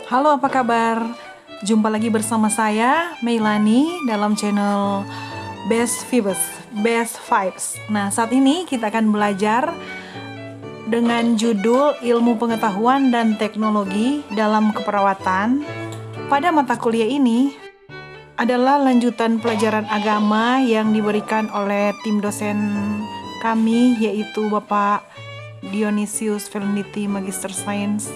Halo, apa kabar? Jumpa lagi bersama saya, Meilani, dalam channel Best Vibes. Nah, saat ini kita akan belajar dengan judul Ilmu Pengetahuan dan Teknologi dalam Keperawatan. Pada mata kuliah ini adalah lanjutan pelajaran agama yang diberikan oleh tim dosen kami, yaitu Bapak Dionysius Felinity, Magister Sains.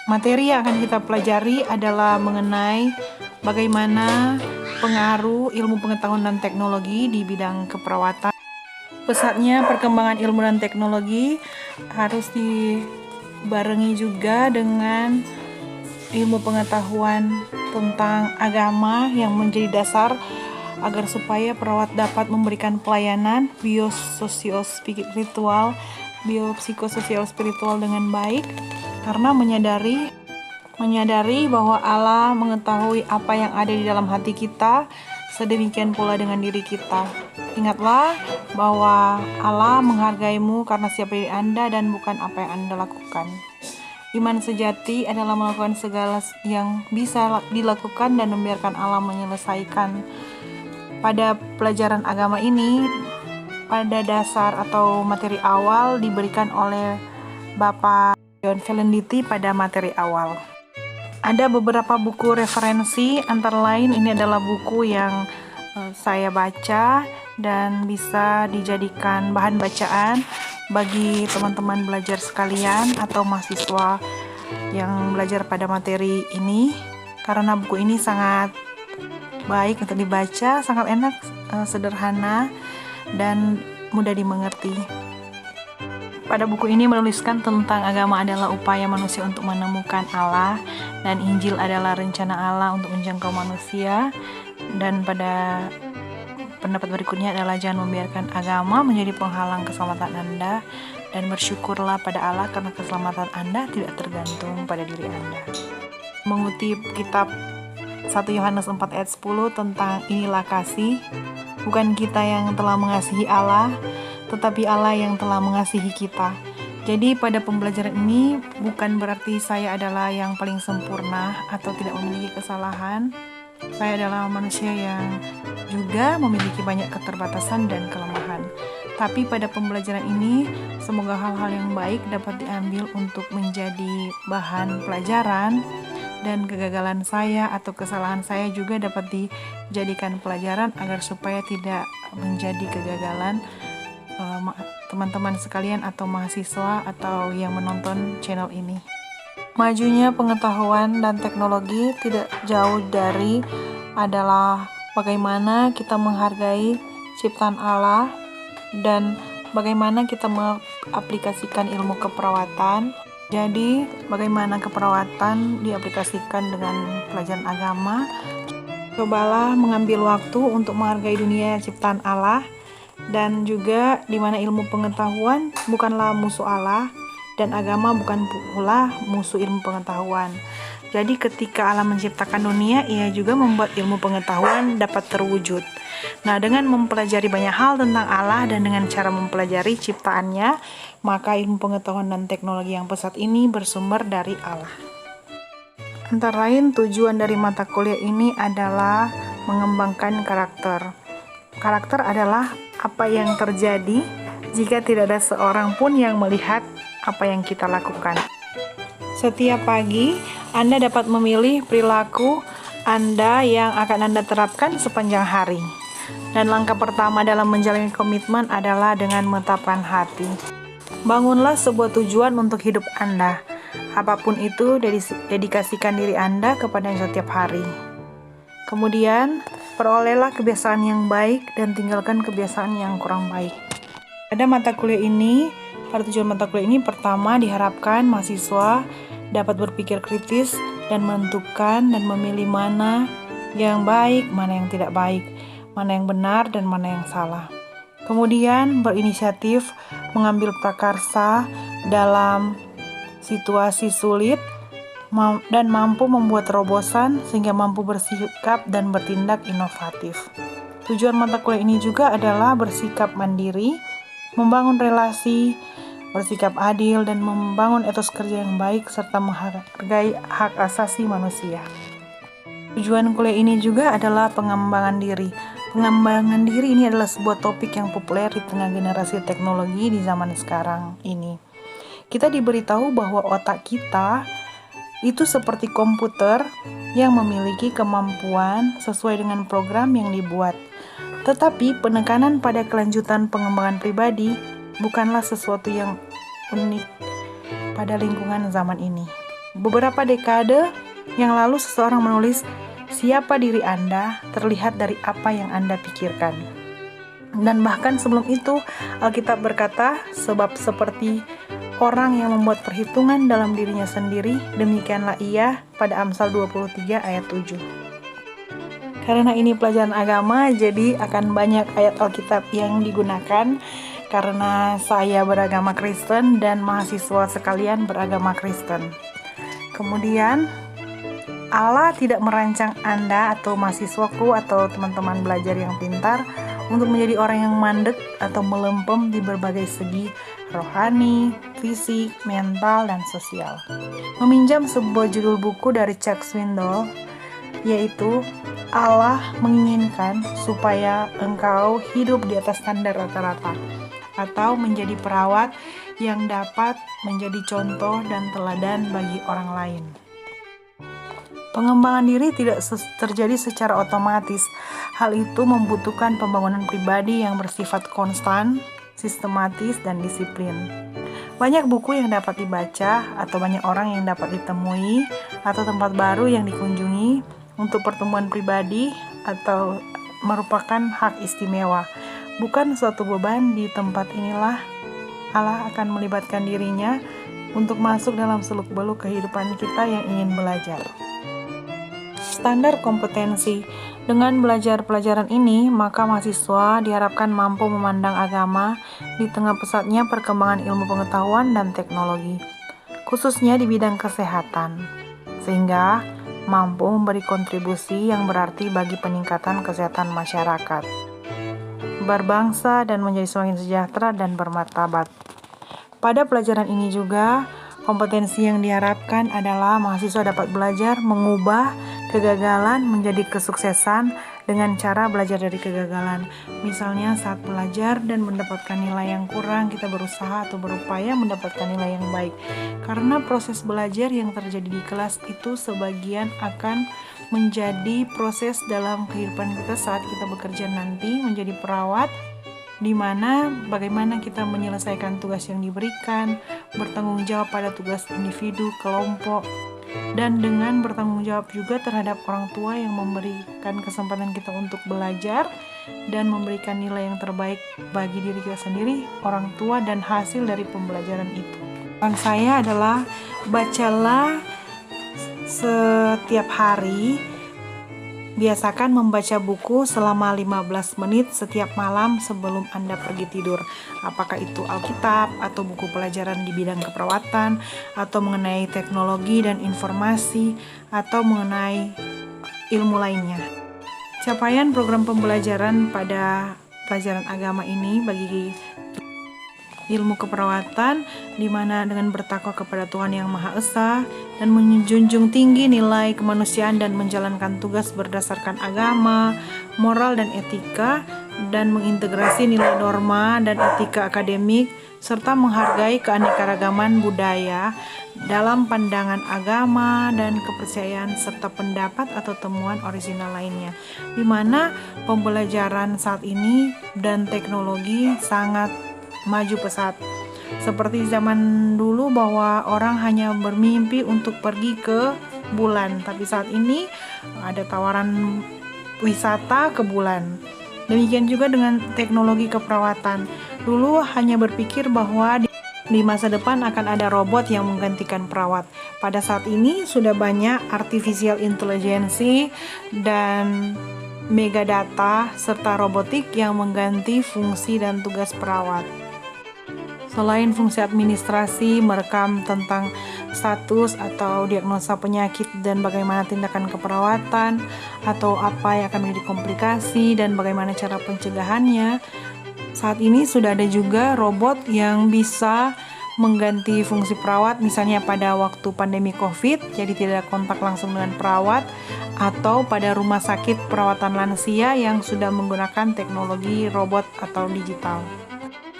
Materi yang akan kita pelajari adalah mengenai bagaimana pengaruh ilmu pengetahuan dan teknologi di bidang keperawatan. Pesatnya perkembangan ilmu dan teknologi harus dibarengi juga dengan ilmu pengetahuan tentang agama yang menjadi dasar agar supaya perawat dapat memberikan pelayanan biopsikososial spiritual dengan baik, karena menyadari bahwa Allah mengetahui apa yang ada di dalam hati kita, sedemikian pula dengan diri kita. Ingatlah bahwa Allah menghargaimu karena siapa diri Anda dan bukan apa yang Anda lakukan. Iman sejati adalah melakukan segala yang bisa dilakukan dan membiarkan Allah menyelesaikan. Pada pelajaran agama ini, pada dasar atau materi awal diberikan oleh Bapak John Felinity pada materi awal. Ada beberapa buku referensi, antara lain ini adalah buku yang saya baca dan bisa dijadikan bahan bacaan bagi teman-teman belajar sekalian atau mahasiswa yang belajar pada materi ini, karena buku ini sangat baik untuk dibaca, sangat enak, sederhana, dan mudah dimengerti. Pada buku ini menuliskan tentang agama adalah upaya manusia untuk menemukan Allah, dan Injil adalah rencana Allah untuk menjangkau manusia. Dan pada pendapat berikutnya adalah jangan membiarkan agama menjadi penghalang keselamatan Anda, dan bersyukurlah pada Allah karena keselamatan Anda tidak tergantung pada diri Anda. Mengutip kitab 1 Yohanes 4 ayat 10 tentang inilah kasih, bukan kita yang telah mengasihi Allah, tetapi Allah yang telah mengasihi kita. Jadi pada pembelajaran ini bukan berarti saya adalah yang paling sempurna atau tidak memiliki kesalahan. Saya adalah manusia yang juga memiliki banyak keterbatasan dan kelemahan. Tapi pada pembelajaran ini, semoga hal-hal yang baik dapat diambil untuk menjadi bahan pelajaran, dan kegagalan saya atau kesalahan saya juga dapat dijadikan pelajaran agar supaya tidak menjadi kegagalan teman-teman sekalian atau mahasiswa atau yang menonton channel ini. Majunya pengetahuan dan teknologi tidak jauh dari adalah bagaimana kita menghargai ciptaan Allah dan bagaimana kita mengaplikasikan ilmu keperawatan. Jadi, bagaimana keperawatan diaplikasikan dengan pelajaran agama. Cobalah mengambil waktu untuk menghargai dunia ciptaan Allah, dan juga di mana ilmu pengetahuan bukanlah musuh Allah dan agama bukan pula musuh ilmu pengetahuan. Jadi ketika Allah menciptakan dunia, Ia juga membuat ilmu pengetahuan dapat terwujud. Nah, dengan mempelajari banyak hal tentang Allah dan dengan cara mempelajari ciptaannya, maka ilmu pengetahuan dan teknologi yang pesat ini bersumber dari Allah. Antara lain tujuan dari mata kuliah ini adalah mengembangkan karakter. Karakter adalah apa yang terjadi jika tidak ada seorang pun yang melihat apa yang kita lakukan. Setiap pagi, Anda dapat memilih perilaku Anda yang akan Anda terapkan sepanjang hari. Dan langkah pertama dalam menjalani komitmen adalah dengan menetapkan hati. Bangunlah sebuah tujuan untuk hidup Anda. Apapun itu, dedikasikan diri Anda kepadanya setiap hari. Kemudian, perolehlah kebiasaan yang baik dan tinggalkan kebiasaan yang kurang baik. Pada tujuan mata kuliah ini, pertama diharapkan mahasiswa dapat berpikir kritis dan menentukan dan memilih mana yang baik, mana yang tidak baik, mana yang benar dan mana yang salah. Kemudian berinisiatif mengambil prakarsa dalam situasi sulit dan mampu membuat terobosan sehingga mampu bersikap dan bertindak inovatif. Tujuan mata kuliah ini juga adalah bersikap mandiri, membangun relasi bersikap adil, dan membangun etos kerja yang baik, serta menghargai hak asasi manusia. Tujuan kuliah ini juga adalah pengembangan diri. Pengembangan diri ini adalah sebuah topik yang populer di tengah generasi teknologi di zaman sekarang ini. Kita diberitahu bahwa otak kita itu seperti komputer yang memiliki kemampuan sesuai dengan program yang dibuat. Tetapi penekanan pada kelanjutan pengembangan pribadi bukanlah sesuatu yang unik pada lingkungan zaman ini. Beberapa dekade yang lalu seseorang menulis, "Siapa diri Anda terlihat dari apa yang Anda pikirkan." Dan bahkan sebelum itu Alkitab berkata, "Sebab seperti orang yang membuat perhitungan dalam dirinya sendiri, demikianlah ia," pada Amsal 23 ayat 7. Karena ini pelajaran agama, jadi akan banyak ayat Alkitab yang digunakan karena saya beragama Kristen dan mahasiswa sekalian beragama Kristen. Kemudian Allah tidak merancang Anda atau mahasiswaku atau teman-teman belajar yang pintar untuk menjadi orang yang mandek atau melempem di berbagai segi rohani, fisik, mental, dan sosial. Meminjam sebuah judul buku dari Chuck Swindoll, yaitu Allah menginginkan supaya engkau hidup di atas standar rata-rata atau menjadi perawat yang dapat menjadi contoh dan teladan bagi orang lain. Pengembangan diri tidak terjadi secara otomatis. Hal itu membutuhkan pembangunan pribadi yang bersifat konstan, sistematis, dan disiplin. Banyak buku yang dapat dibaca, atau banyak orang yang dapat ditemui, atau tempat baru yang dikunjungi untuk pertemuan pribadi, atau merupakan hak istimewa. Bukan suatu beban. Di tempat inilah Allah akan melibatkan dirinya untuk masuk dalam seluk-beluk kehidupan kita yang ingin belajar. Standar kompetensi. Dengan belajar pelajaran ini, maka mahasiswa diharapkan mampu memandang agama di tengah pesatnya perkembangan ilmu pengetahuan dan teknologi, khususnya di bidang kesehatan, sehingga mampu memberi kontribusi yang berarti bagi peningkatan kesehatan masyarakat, berbangsa, dan menjadi semakin sejahtera dan bermartabat. Pada pelajaran ini juga, kompetensi yang diharapkan adalah mahasiswa dapat belajar mengubah kegagalan menjadi kesuksesan dengan cara belajar dari kegagalan. Misalnya saat belajar dan mendapatkan nilai yang kurang, kita berusaha atau berupaya mendapatkan nilai yang baik. Karena proses belajar yang terjadi di kelas itu sebagian akan menjadi proses dalam kehidupan kita saat kita bekerja nanti menjadi perawat, di mana bagaimana kita menyelesaikan tugas yang diberikan, bertanggung jawab pada tugas individu, kelompok, dan dengan bertanggung jawab juga terhadap orang tua yang memberikan kesempatan kita untuk belajar dan memberikan nilai yang terbaik bagi diri kita sendiri, orang tua, dan hasil dari pembelajaran itu. Saran saya adalah bacalah setiap hari. Biasakan membaca buku selama 15 menit setiap malam sebelum Anda pergi tidur. Apakah itu Alkitab atau buku pelajaran di bidang keperawatan, atau mengenai teknologi dan informasi, atau mengenai ilmu lainnya. Capaian program pembelajaran pada pelajaran agama ini bagi ilmu keperawatan, di mana dengan bertakwa kepada Tuhan Yang Maha Esa dan menjunjung tinggi nilai kemanusiaan dan menjalankan tugas berdasarkan agama, moral, dan etika, dan mengintegrasi nilai norma dan etika akademik, serta menghargai keanekaragaman budaya dalam pandangan agama dan kepercayaan, serta pendapat atau temuan orisinal lainnya, di mana pembelajaran saat ini dan teknologi sangat maju pesat. Seperti zaman dulu bahwa orang hanya bermimpi untuk pergi ke bulan, tapi saat ini ada tawaran wisata ke bulan. Demikian juga dengan teknologi keperawatan. Dulu hanya berpikir bahwa di masa depan akan ada robot yang menggantikan perawat. Pada saat ini sudah banyak artificial intelligence dan megadata serta robotik yang mengganti fungsi dan tugas perawat. Selain fungsi administrasi, merekam tentang status atau diagnosa penyakit dan bagaimana tindakan keperawatan atau apa yang akan menjadi komplikasi dan bagaimana cara pencegahannya, saat ini sudah ada juga robot yang bisa mengganti fungsi perawat, misalnya pada waktu pandemi COVID, jadi tidak kontak langsung dengan perawat, atau pada rumah sakit perawatan lansia yang sudah menggunakan teknologi robot atau digital.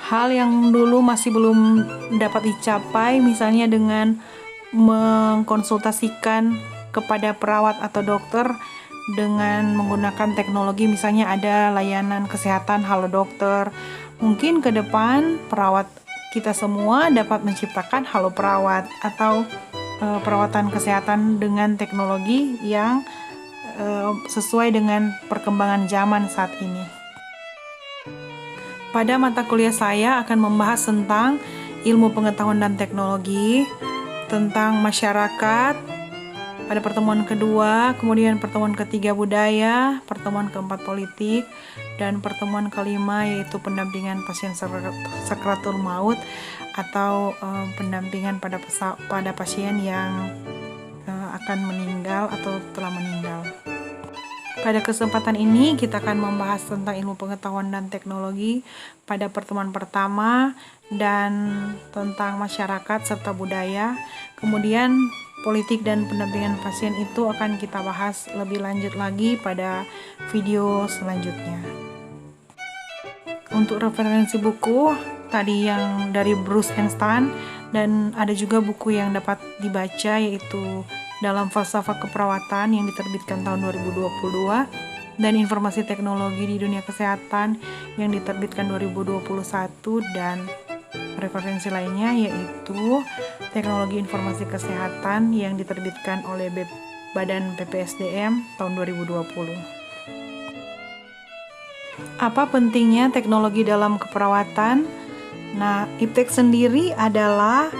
Hal yang dulu masih belum dapat dicapai, misalnya dengan mengkonsultasikan kepada perawat atau dokter dengan menggunakan teknologi, misalnya ada layanan kesehatan Halo Dokter. Mungkin ke depan perawat kita semua dapat menciptakan Halo Perawat atau perawatan kesehatan dengan teknologi yang sesuai dengan perkembangan zaman saat ini. Pada mata kuliah saya akan membahas tentang ilmu pengetahuan dan teknologi, tentang masyarakat pada pertemuan kedua, kemudian pertemuan ketiga budaya, pertemuan keempat politik, dan pertemuan kelima yaitu pendampingan pasien sakratul maut atau pendampingan pada pasien yang akan meninggal atau telah meninggal. Pada kesempatan ini kita akan membahas tentang ilmu pengetahuan dan teknologi pada pertemuan pertama dan tentang masyarakat serta budaya. Kemudian politik dan pendampingan pasien itu akan kita bahas lebih lanjut lagi pada video selanjutnya. Untuk referensi buku tadi yang dari Bruce and Stan, dan ada juga buku yang dapat dibaca yaitu Dalam Falsafah Keperawatan yang diterbitkan tahun 2022 dan Informasi Teknologi di Dunia Kesehatan yang diterbitkan 2021, dan referensi lainnya yaitu Teknologi Informasi Kesehatan yang diterbitkan oleh Badan PPSDM tahun 2020. Apa pentingnya teknologi dalam keperawatan? Nah, IPTEK sendiri adalah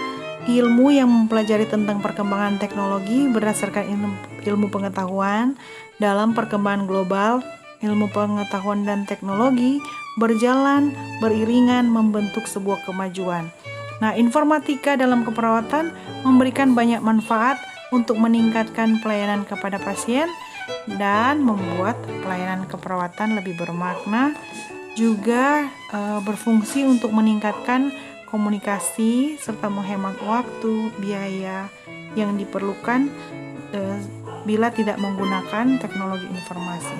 ilmu yang mempelajari tentang perkembangan teknologi berdasarkan ilmu pengetahuan dalam perkembangan global. Ilmu pengetahuan dan teknologi berjalan beriringan membentuk sebuah kemajuan. Nah, informatika dalam keperawatan memberikan banyak manfaat untuk meningkatkan pelayanan kepada pasien dan membuat pelayanan keperawatan lebih bermakna, juga berfungsi untuk meningkatkan komunikasi serta menghemat waktu, biaya yang diperlukan bila tidak menggunakan teknologi informasi.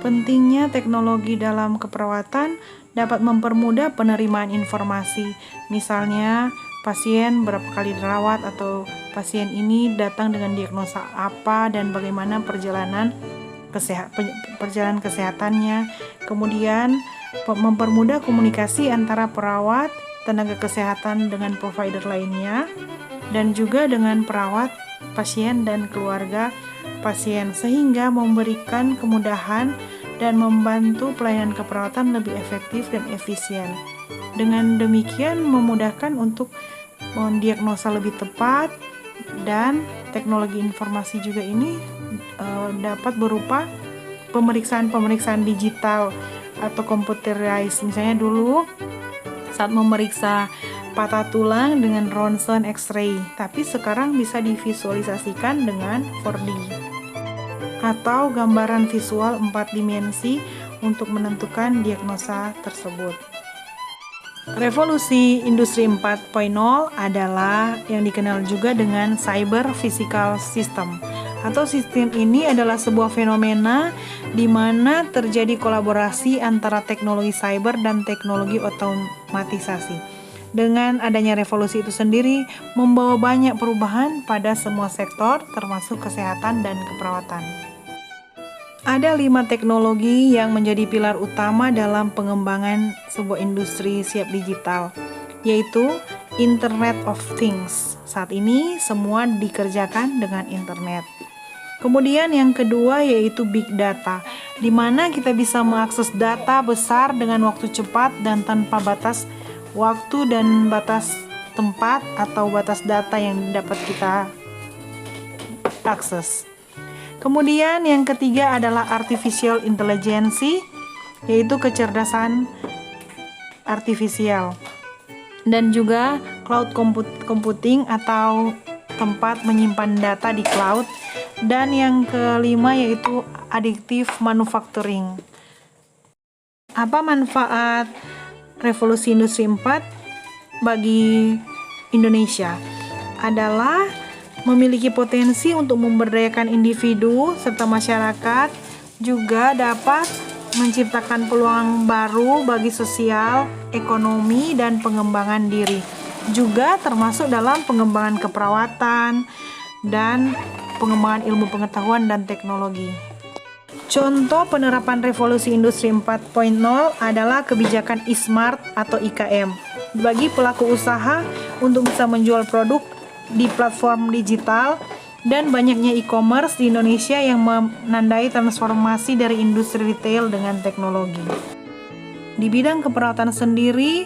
Pentingnya teknologi dalam keperawatan dapat mempermudah penerimaan informasi. Misalnya, pasien berapa kali dirawat atau pasien ini datang dengan diagnosa apa dan bagaimana perjalanan kesehatannya. Kemudian mempermudah komunikasi antara perawat, tenaga kesehatan dengan provider lainnya, dan juga dengan perawat, pasien, dan keluarga pasien, sehingga memberikan kemudahan dan membantu pelayanan keperawatan lebih efektif dan efisien. Dengan demikian memudahkan untuk mendiagnosa lebih tepat, dan teknologi informasi juga ini dapat berupa pemeriksaan digital atau computerized. Misalnya dulu saat memeriksa patah tulang dengan ronsen X-ray, tapi sekarang bisa divisualisasikan dengan 4D atau gambaran visual 4 dimensi untuk menentukan diagnosa tersebut. Revolusi Industri 4.0 adalah yang dikenal juga dengan Cyber Physical System, atau sistem ini adalah sebuah fenomena di mana terjadi kolaborasi antara teknologi cyber dan teknologi otomatisasi. Dengan adanya revolusi itu sendiri membawa banyak perubahan pada semua sektor termasuk kesehatan dan keperawatan. Ada 5 teknologi yang menjadi pilar utama dalam pengembangan sebuah industri siap digital, yaitu Internet of Things. Saat ini semua dikerjakan dengan internet. Kemudian yang kedua yaitu Big Data, di mana kita bisa mengakses data besar dengan waktu cepat dan tanpa batas waktu dan batas tempat atau batas data yang dapat kita akses. Kemudian yang ketiga adalah Artificial Intelligence, yaitu kecerdasan artifisial, dan juga Cloud Computing atau tempat menyimpan data di cloud. Dan yang kelima yaitu Additive Manufacturing. Apa manfaat revolusi industri 4? bagi Indonesia adalah memiliki potensi untuk memberdayakan individu serta masyarakat, juga dapat menciptakan peluang baru bagi sosial, ekonomi, dan pengembangan diri. Juga termasuk dalam pengembangan keperawatan dan pengembangan ilmu pengetahuan dan teknologi. Contoh penerapan revolusi industri 4.0 adalah kebijakan e-smart atau IKM bagi pelaku usaha untuk bisa menjual produk di platform digital, dan banyaknya e-commerce di Indonesia yang menandai transformasi dari industri retail dengan teknologi. Di bidang keperawatan sendiri,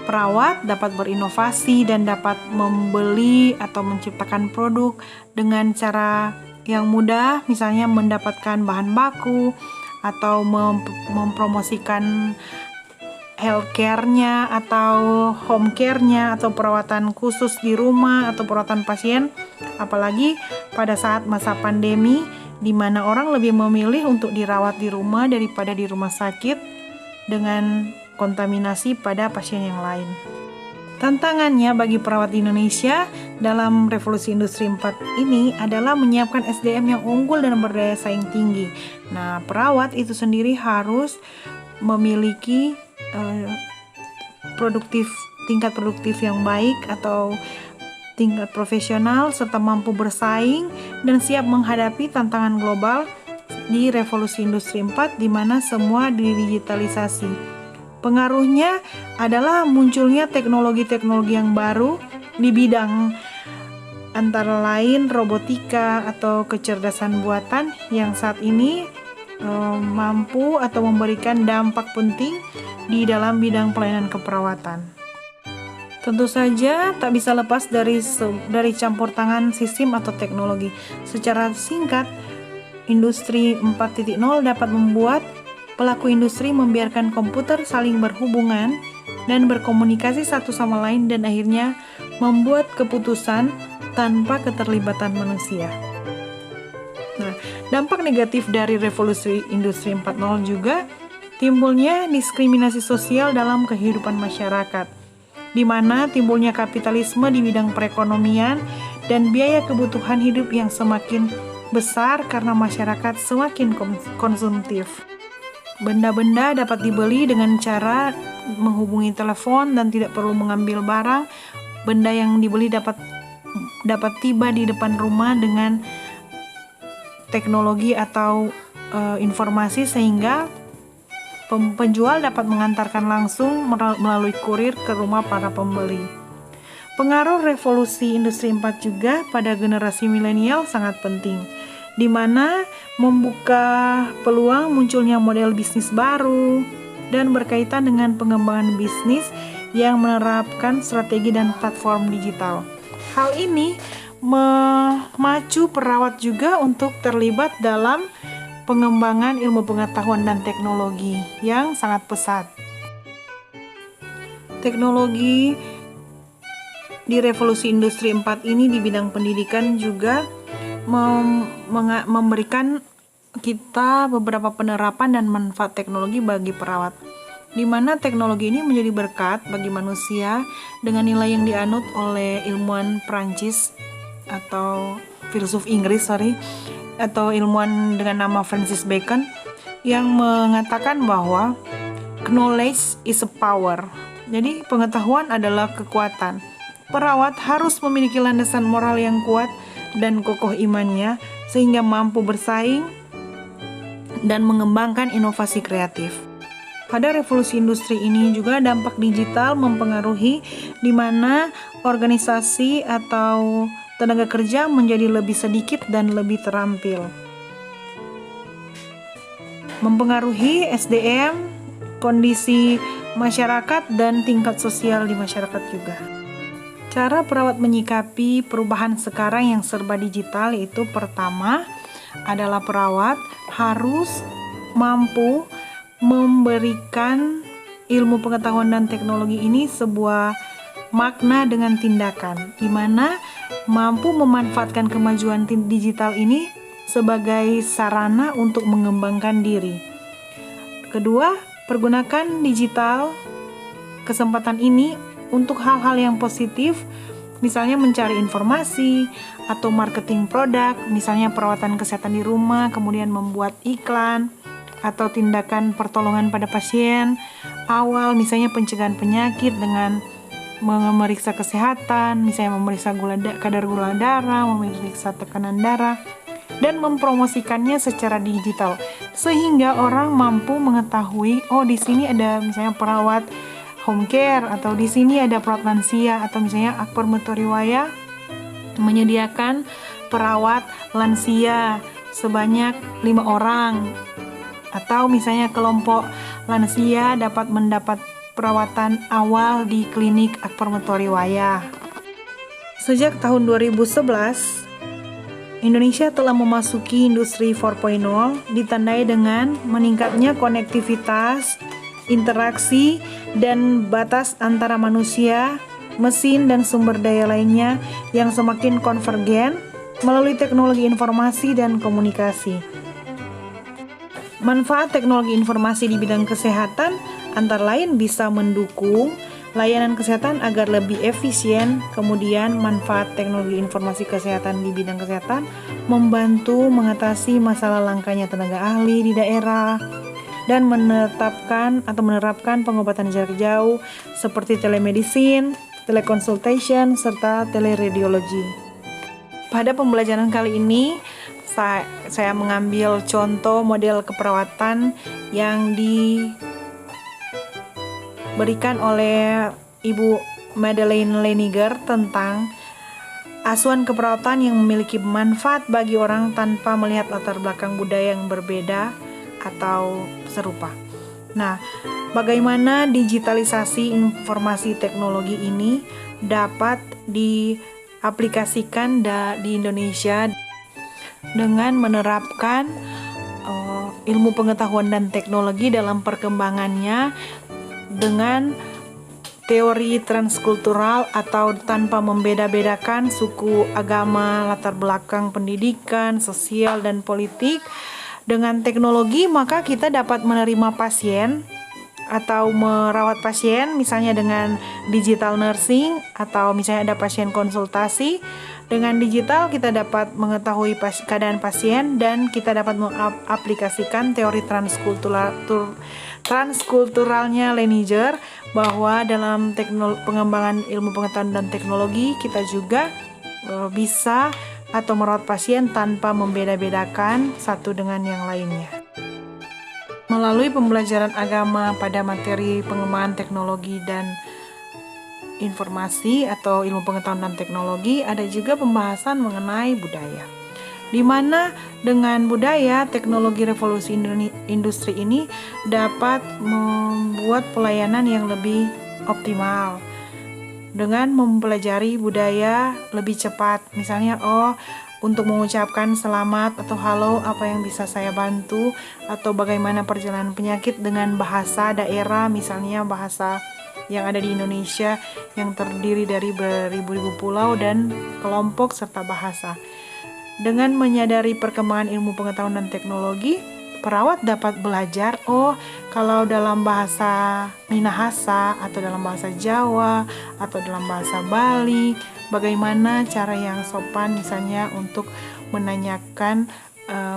perawat dapat berinovasi dan dapat membeli atau menciptakan produk dengan cara yang mudah, misalnya mendapatkan bahan baku atau mempromosikan healthcare-nya atau home care-nya atau perawatan khusus di rumah atau perawatan pasien, apalagi pada saat masa pandemi di mana orang lebih memilih untuk dirawat di rumah daripada di rumah sakit dengan kontaminasi pada pasien yang lain. Tantangannya bagi perawat di Indonesia dalam revolusi industri 4 ini adalah menyiapkan SDM yang unggul dan berdaya saing tinggi. Nah, perawat itu sendiri harus memiliki tingkat produktif yang baik atau tingkat profesional serta mampu bersaing dan siap menghadapi tantangan global di revolusi industri 4 di mana semua didigitalisasi. Pengaruhnya adalah munculnya teknologi-teknologi yang baru di bidang antara lain robotika atau kecerdasan buatan yang saat ini mampu atau memberikan dampak penting di dalam bidang pelayanan keperawatan. Tentu saja tak bisa lepas dari campur tangan sistem atau teknologi. Secara singkat, industri 4.0 dapat membuat pelaku industri membiarkan komputer saling berhubungan dan berkomunikasi satu sama lain dan akhirnya membuat keputusan tanpa keterlibatan manusia. Nah, dampak negatif dari revolusi industri 4.0 juga timbulnya diskriminasi sosial dalam kehidupan masyarakat, di mana timbulnya kapitalisme di bidang perekonomian dan biaya kebutuhan hidup yang semakin besar karena masyarakat semakin konsumtif. Benda-benda dapat dibeli dengan cara menghubungi telepon dan tidak perlu mengambil barang. Benda yang dibeli dapat tiba di depan rumah dengan teknologi atau informasi sehingga penjual dapat mengantarkan langsung melalui kurir ke rumah para pembeli. Pengaruh revolusi industri 4 juga pada generasi milenial sangat penting, di mana membuka peluang munculnya model bisnis baru dan berkaitan dengan pengembangan bisnis yang menerapkan strategi dan platform digital. Hal ini memacu perawat juga untuk terlibat dalam pengembangan ilmu pengetahuan dan teknologi yang sangat pesat. Teknologi di revolusi industri 4 ini di bidang pendidikan juga memberikan kita beberapa penerapan dan manfaat teknologi bagi perawat, di mana teknologi ini menjadi berkat bagi manusia dengan nilai yang dianut oleh ilmuwan Prancis atau filsuf Inggris atau ilmuwan dengan nama Francis Bacon yang mengatakan bahwa knowledge is a power. Jadi pengetahuan adalah kekuatan. Perawat harus memiliki landasan moral yang kuat dan kokoh imannya sehingga mampu bersaing dan mengembangkan inovasi kreatif. Pada revolusi industri ini juga dampak digital mempengaruhi di mana organisasi atau tenaga kerja menjadi lebih sedikit dan lebih terampil. Mempengaruhi SDM, kondisi masyarakat dan tingkat sosial di masyarakat juga. Cara perawat menyikapi perubahan sekarang yang serba digital yaitu pertama adalah perawat harus mampu memberikan ilmu pengetahuan dan teknologi ini sebuah makna dengan tindakan, di mana mampu memanfaatkan kemajuan digital ini sebagai sarana untuk mengembangkan diri. Kedua, pergunakan kesempatan ini untuk hal-hal yang positif, misalnya mencari informasi atau marketing produk, misalnya perawatan kesehatan di rumah, kemudian membuat iklan atau tindakan pertolongan pada pasien awal, misalnya pencegahan penyakit dengan memeriksa kesehatan, misalnya memeriksa kadar gula darah, memeriksa tekanan darah, dan mempromosikannya secara digital sehingga orang mampu mengetahui, oh di sini ada misalnya perawat home care, atau di sini ada perawat lansia, atau misalnya Akbar Matoariwaya menyediakan perawat lansia sebanyak 5 orang, atau misalnya kelompok lansia dapat mendapat perawatan awal di klinik Akbar Matoariwaya. Sejak tahun 2011, Indonesia telah memasuki industri 4.0 ditandai dengan meningkatnya konektivitas, interaksi, dan batas antara manusia, mesin, dan sumber daya lainnya yang semakin konvergen melalui teknologi informasi dan komunikasi. Manfaat teknologi informasi di bidang kesehatan antara lain bisa mendukung layanan kesehatan agar lebih efisien. Kemudian manfaat teknologi informasi kesehatan di bidang kesehatan membantu mengatasi masalah langkanya tenaga ahli di daerah dan menerapkan pengobatan jarak jauh seperti telemedicine, teleconsultation, serta teleradiologi. Pada pembelajaran kali ini saya mengambil contoh model keperawatan yang diberikan oleh Ibu Madeleine Leniger tentang asuhan keperawatan yang memiliki manfaat bagi orang tanpa melihat latar belakang budaya yang berbeda atau serupa. Nah, bagaimana digitalisasi informasi teknologi ini dapat diaplikasikan di Indonesia dengan menerapkan ilmu pengetahuan dan teknologi dalam perkembangannya dengan teori transkultural atau tanpa membeda-bedakan suku, agama, latar belakang pendidikan, sosial, dan politik. Dengan teknologi maka kita dapat menerima pasien atau merawat pasien misalnya dengan digital nursing, atau misalnya ada pasien konsultasi. Dengan digital kita dapat mengetahui keadaan pasien dan kita dapat mengaplikasikan teori transkulturalnya Leniger, bahwa dalam pengembangan ilmu pengetahuan dan teknologi kita juga bisa atau merawat pasien tanpa membeda-bedakan satu dengan yang lainnya. Melalui pembelajaran agama pada materi pengembangan teknologi dan informasi atau ilmu pengetahuan dan teknologi, ada juga pembahasan mengenai budaya, di mana dengan budaya teknologi revolusi industri ini dapat membuat pelayanan yang lebih optimal dengan mempelajari budaya lebih cepat. Misalnya, untuk mengucapkan selamat atau halo, apa yang bisa saya bantu, atau bagaimana perjalanan penyakit dengan bahasa daerah, misalnya bahasa yang ada di Indonesia yang terdiri dari beribu-ribu pulau dan kelompok serta bahasa. Dengan menyadari perkembangan ilmu pengetahuan dan teknologi, perawat dapat belajar, kalau dalam bahasa Minahasa atau dalam bahasa Jawa atau dalam bahasa Bali, bagaimana cara yang sopan misalnya untuk menanyakan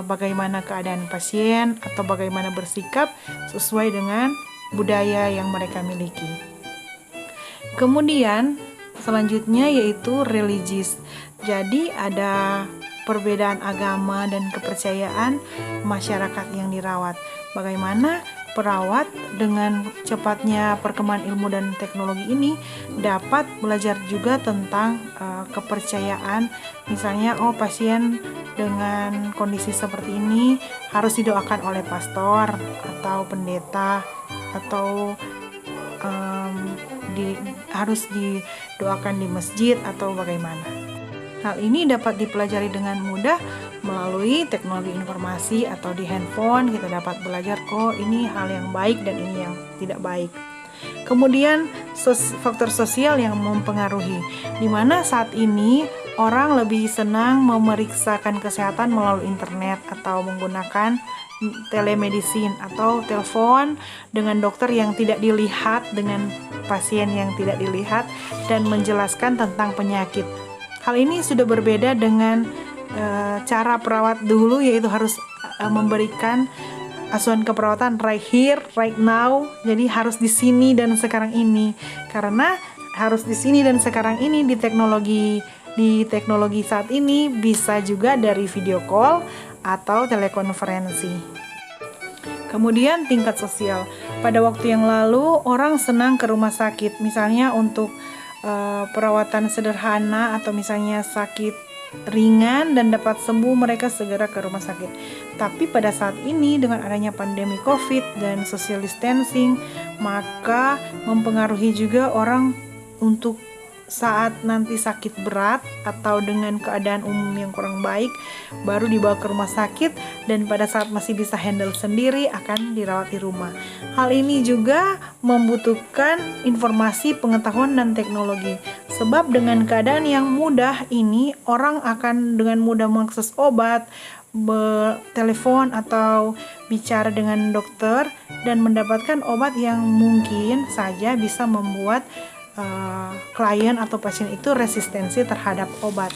bagaimana keadaan pasien atau bagaimana bersikap sesuai dengan budaya yang mereka miliki. Kemudian selanjutnya yaitu religius. Jadi ada perbedaan agama dan kepercayaan masyarakat yang dirawat. Bagaimana perawat dengan cepatnya perkembangan ilmu dan teknologi ini dapat belajar juga tentang kepercayaan. Misalnya, pasien dengan kondisi seperti ini harus didoakan oleh pastor atau pendeta, atau harus didoakan di masjid atau bagaimana. Hal ini dapat dipelajari dengan mudah melalui teknologi informasi atau di handphone. Kita dapat belajar, ini hal yang baik dan ini yang tidak baik. Kemudian faktor sosial yang mempengaruhi, di mana saat ini orang lebih senang memeriksakan kesehatan melalui internet atau menggunakan telemedicine atau telepon dengan dokter yang tidak dilihat, dengan pasien yang tidak dilihat, dan menjelaskan tentang penyakit. Hal ini sudah berbeda dengan cara perawat dulu, yaitu harus memberikan asuhan keperawatan right here, right now. Jadi harus di sini dan sekarang ini. Karena harus di sini dan sekarang ini di teknologi saat ini bisa juga dari video call atau telekonferensi. Kemudian tingkat sosial. Pada waktu yang lalu orang senang ke rumah sakit, misalnya untuk perawatan sederhana atau misalnya sakit ringan dan dapat sembuh, mereka segera ke rumah sakit. Tapi pada saat ini dengan adanya pandemi COVID dan social distancing, maka mempengaruhi juga orang untuk saat nanti sakit berat atau dengan keadaan umum yang kurang baik baru dibawa ke rumah sakit, dan pada saat masih bisa handle sendiri akan dirawat di rumah. Hal ini juga membutuhkan informasi, pengetahuan, dan teknologi. Sebab dengan keadaan yang mudah ini, orang akan dengan mudah mengakses obat, bertelepon atau bicara dengan dokter dan mendapatkan obat yang mungkin saja bisa membuat klien atau pasien itu resistensi terhadap obat.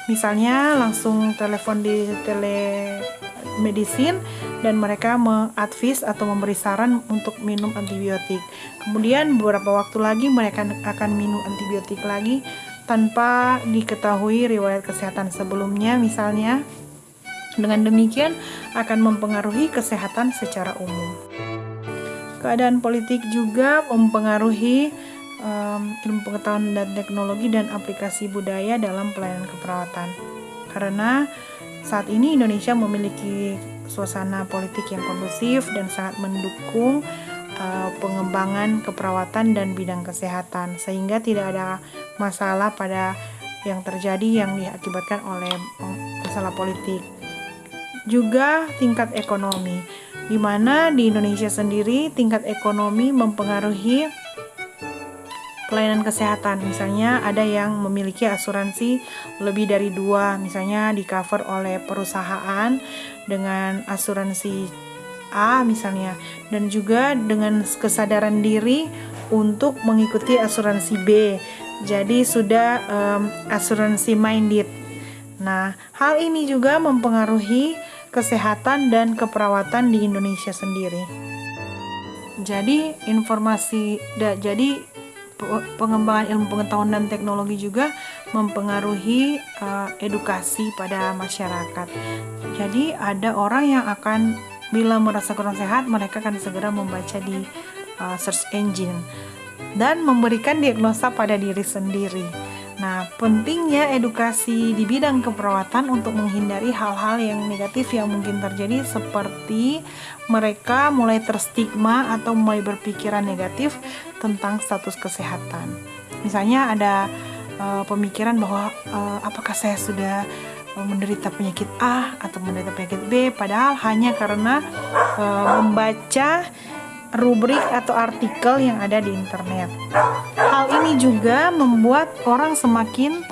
Misalnya langsung telepon di telemedicine dan mereka mengadvis atau memberi saran untuk minum antibiotik. Kemudian beberapa waktu lagi mereka akan minum antibiotik lagi tanpa diketahui riwayat kesehatan sebelumnya misalnya. Dengan demikian akan mempengaruhi kesehatan secara umum. Keadaan politik juga mempengaruhi ilmu pengetahuan dan teknologi dan aplikasi budaya dalam pelayanan keperawatan. Karena saat ini Indonesia memiliki suasana politik yang kondusif dan sangat mendukung pengembangan keperawatan dan bidang kesehatan, sehingga tidak ada masalah pada yang terjadi yang diakibatkan oleh masalah politik. Juga tingkat ekonomi, di mana di Indonesia sendiri tingkat ekonomi mempengaruhi pelayanan kesehatan. Misalnya ada yang memiliki asuransi lebih dari 2, misalnya di cover oleh perusahaan dengan asuransi A misalnya, dan juga dengan kesadaran diri untuk mengikuti asuransi B. Jadi sudah asuransi minded. Nah, hal ini juga mempengaruhi kesehatan dan keperawatan di Indonesia sendiri. Jadi pengembangan ilmu pengetahuan dan teknologi juga mempengaruhi edukasi pada masyarakat. Jadi ada orang yang akan bila merasa kurang sehat, mereka akan segera membaca di search engine dan memberikan diagnosa pada diri sendiri. Nah, pentingnya edukasi di bidang keperawatan untuk menghindari hal-hal yang negatif yang mungkin terjadi, seperti mereka mulai terstigma atau mulai berpikiran negatif tentang status kesehatan. Misalnya ada pemikiran bahwa apakah saya sudah menderita penyakit A atau menderita penyakit B, padahal hanya karena membaca rubrik atau artikel yang ada di internet. Hal ini juga membuat orang semakin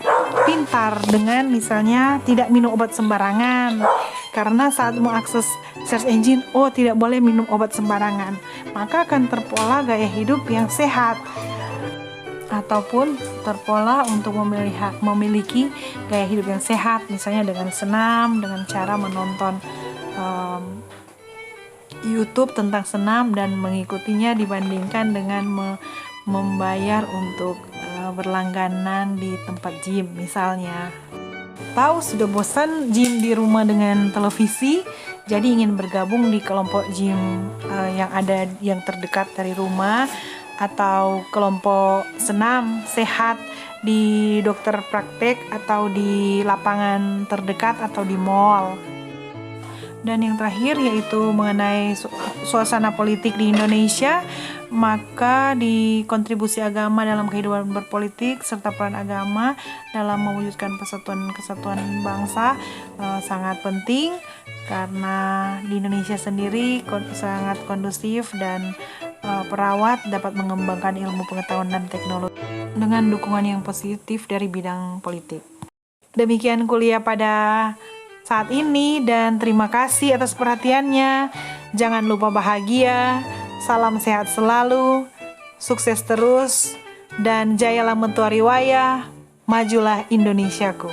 pintar dengan misalnya tidak minum obat sembarangan, karena saat mengakses search engine, tidak boleh minum obat sembarangan, maka akan terpola gaya hidup yang sehat ataupun terpola untuk memiliki gaya hidup yang sehat, misalnya dengan senam, dengan cara menonton YouTube tentang senam dan mengikutinya dibandingkan dengan membayar untuk berlangganan di tempat gym misalnya. Tahu sudah bosan gym di rumah dengan televisi, jadi ingin bergabung di kelompok gym yang ada yang terdekat dari rumah, atau kelompok senam sehat di dokter praktek atau di lapangan terdekat atau di mall. Dan yang terakhir yaitu mengenai suasana politik di Indonesia, maka di kontribusi agama dalam kehidupan berpolitik serta peran agama dalam mewujudkan kesatuan bangsa sangat penting, karena di Indonesia sendiri sangat kondusif dan perawat dapat mengembangkan ilmu pengetahuan dan teknologi dengan dukungan yang positif dari bidang politik. Demikian kuliah pada saat ini dan terima kasih atas perhatiannya. Jangan lupa bahagia, salam sehat selalu, sukses terus, dan jayalah mentua riwayah, majulah Indonesiaku.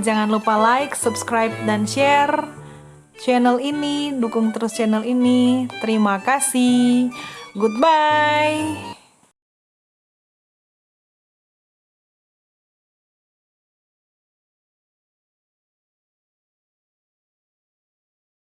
Jangan lupa like, subscribe, dan share channel ini, dukung terus channel ini. Terima kasih. Goodbye.